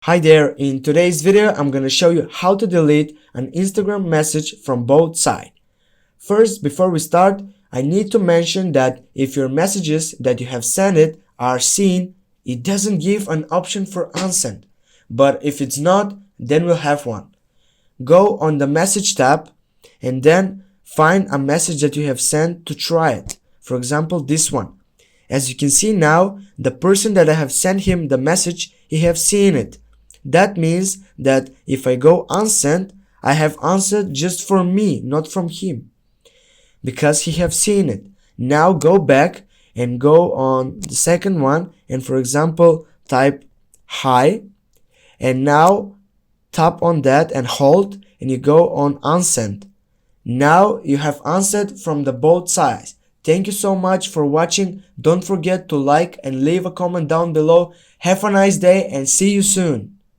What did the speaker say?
Hi there, in today's video I'm gonna show you how to delete an Instagram message from both sides. First, before we start, I need to mention that if your messages that you have sent it are seen, it doesn't give an option for unsend. But if it's not, then we'll have one. Go on the message tab and then find a message that you have sent to try it. For example, this one. As you can see now, the person that I have sent him the message, he have seen it. That means that if I go unsent, I have answered just for me, not from him, because he have seen it. Now go back and go on the second one and, for example, type hi, and now tap on that and hold, and you go on unsent. Now you have answered from the both sides. Thank you so much for watching. Don't forget to like and leave a comment down below. Have a nice day and see you soon.